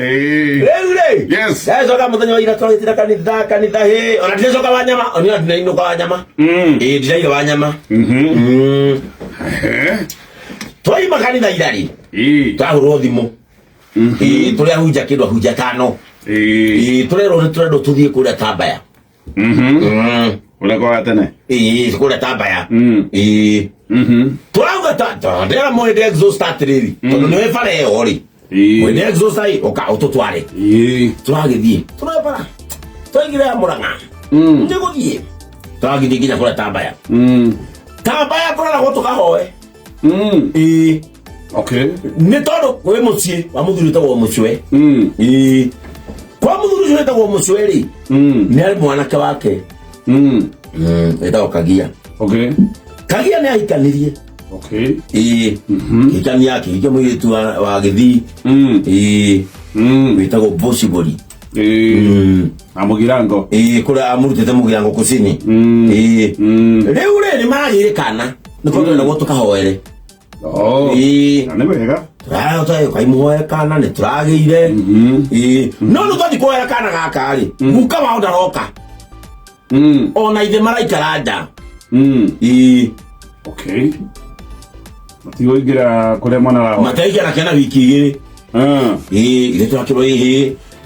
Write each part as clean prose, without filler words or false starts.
Rĩu yes coka mũthenya wa ira twagĩtira kanitha he ona ndicoka Wanyama ona ndinainuka Wanyama ndiraire Wanyama twaima kanitha irari twahũrwo thimũ tũrĩa hunja kĩndũ hunja tano tũrerwo nĩtũrendwo tũthiĩ kũrĩa Tambaya kũrĩa kwa tene kũrĩa Tambaya tũrauga ndĩra mwende exhaust atĩrĩrĩ tondũ nĩwe bara ĩyo rĩ mwende exhaust ũka ũtũtware tũragĩthiĩ tũrĩa bara twaingĩra ya Mũrang'a nĩgũthiĩ tũragĩthiĩ nginya kũrĩa Tambaya Tambaya tũraragwo tũkahoe okay nĩ tondũ wĩ mũciĩ wa mũthuri wĩtagwo Mũcwe kwa mũthuri ũcio wĩtagwo Mũcwe rĩ nĩ arĩ mwanake wake wĩtagwo Kagia okay Kagia nĩ ahikanirie okay hikani yake hikia mũirĩtu wa Gĩthii wĩtagwo Bocibori Mũgirango kũrĩa amũrutĩte Mũgirango Kusini rĩu nĩ maragĩire kana nĩ kwendagwo tũkahoere nĩ wega tũkaimũhoe kana nĩ tũragĩire no nĩ twathiĩ kũhoera kana gaka rĩ guka wao ndaroka ona ithe maraikara nja okay matigũingĩra kũrĩa mwana wao mataingĩra kena wiki igĩrĩ ithe tũrakĩrwo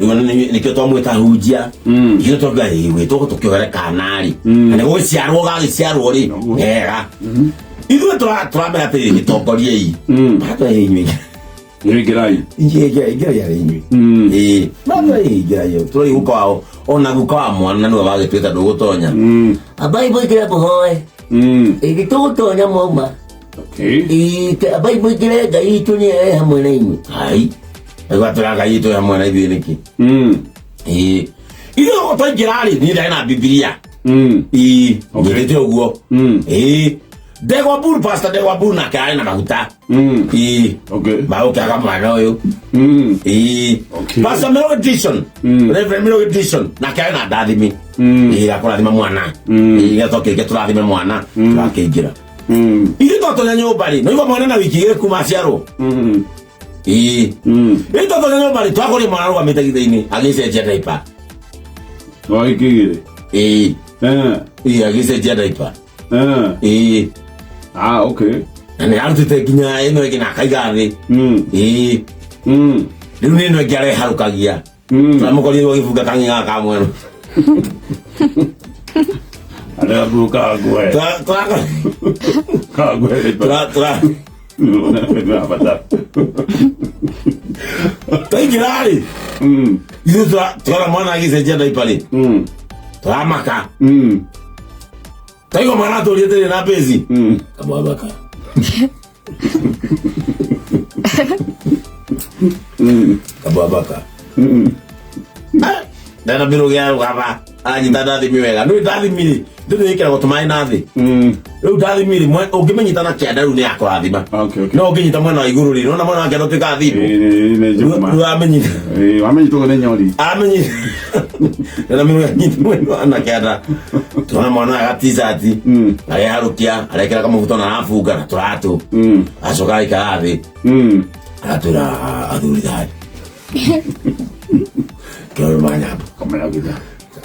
nĩkĩo twamwĩta hunjia ithe twakiuga gwĩtwo tũkĩohere kana rĩ na nĩgũgĩciarwo gagĩciarwo rĩ wega ithuĩ tũramera atĩrĩrĩ gĩtongoriei matũhe inyuĩ ingĩrai arĩ inyuĩ matũhe tũrĩ guka wao ona guka wa mwana nĩwe wagĩtuĩta ndũgũtonya abai mũingĩre mũhoe gĩtũgũtonya mwauma abai mũingĩre Ngai itũ nĩ hamwe na inyuĩ hai agwatũra Ngai itũ hamwe na ithuĩ nĩkĩ ithuĩ twaingĩra rĩ niĩ ndarĩ na Bibilia ngĩrĩte ũguo Ndegwa Buru Pastor Ndegwa Buru nake arĩ na maguta maũkĩaga mwana ũyũ Pastor Mĩroge Dixon Reverend Mĩroge Dixon nake arĩ na ndathimi akũrathima mwana gĩatokĩrĩke tũrathime mwana tũrakĩingĩra ithuĩ twatonya nyũmba rĩ naigua mwana na wiki igĩrĩ kuma aciarwo ithuĩ twatonya nyũmba rĩ twakũrĩa mwana arũgamĩte gĩthĩ-inĩ agĩcenjia diaper wiki igĩrĩ agĩcenjia diaper okay na nĩ arutĩte nginya ĩno ĩngĩ na akaiga thĩ rĩu nĩ ĩno ĩngĩ areharũkagia tũramũkorirwo gĩbunga kang'ĩga ka mwero areharũka ngwe twaingĩra rĩ ithuĩ twara mwana agĩcenjia diaper rĩ tũramaka taigo mwana tũrĩte rĩ na bezi kamwabaka kamwabaka ndana Mĩroge ya rũgaba anyita ndathimi wega nĩ ndathimire ndĩrĩkĩragwo tũmaĩ na thĩ rĩu ndathimire ũngĩmenyita na kĩanda rĩu nĩ akũrathima no ũngĩnyita mwena wa igũrũ rĩ nona mwena wa kĩanda ũtuĩka thimũ wamenyita wamenyitwo nĩ nyori amenyita ndana Mĩroge anyita mwena wa kĩanda tũona mwana wa gatishati areharũkia arekĩra kamũbuto na arafunga na tũratũ acoka aikara thĩ aratwĩra athuri thari kĩoro Manyamba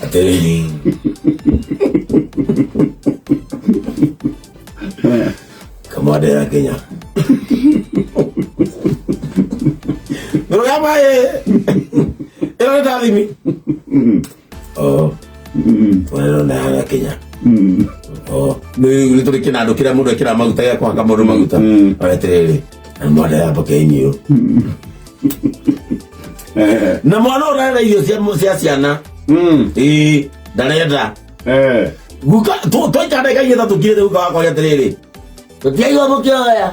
atĩrĩrĩ kamwandera Kenya Mĩroge amaĩ ĩno nĩ ndathimi twarĩrwo na Kenya nĩ tũrĩ kĩnandũ kĩrĩa mũndũ ekĩra maguta gĩa kũhaka mũndũ maguta atĩrĩrĩ na mwandera mbakeinyio na mwana ũrarera irio cia ciana ndarenda guka twaikara ĩka igĩtha tũkirĩte guka wakwa atĩrĩrĩ tũtiaigua mũkĩoya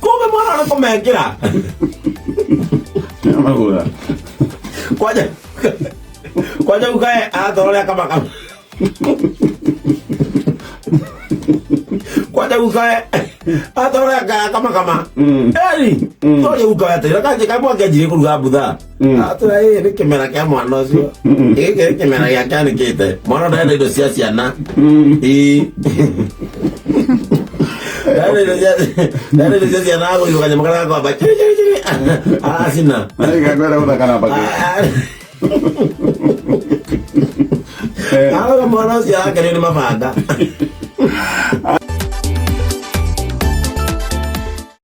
kumbe mwana ũrĩa kũmekĩra kwanja guka aratwara ũrĩa kamakama kwanja guka aratwara ũrĩa kamakama eri tũrĩ guka atĩrĩra kanjĩ kamwe kĩanjirie kũruga mbutha atũra nĩ kĩmera kĩa mwana ũcio gĩkĩ nĩ kĩmera gĩake anĩkĩte mwana ndarenda indo cia ciana Dale licencia na hago iluka nyama kana kwa bachi. Sina. Nani kakwenda utakana pake. Hawa mwana si yake ni mafanda.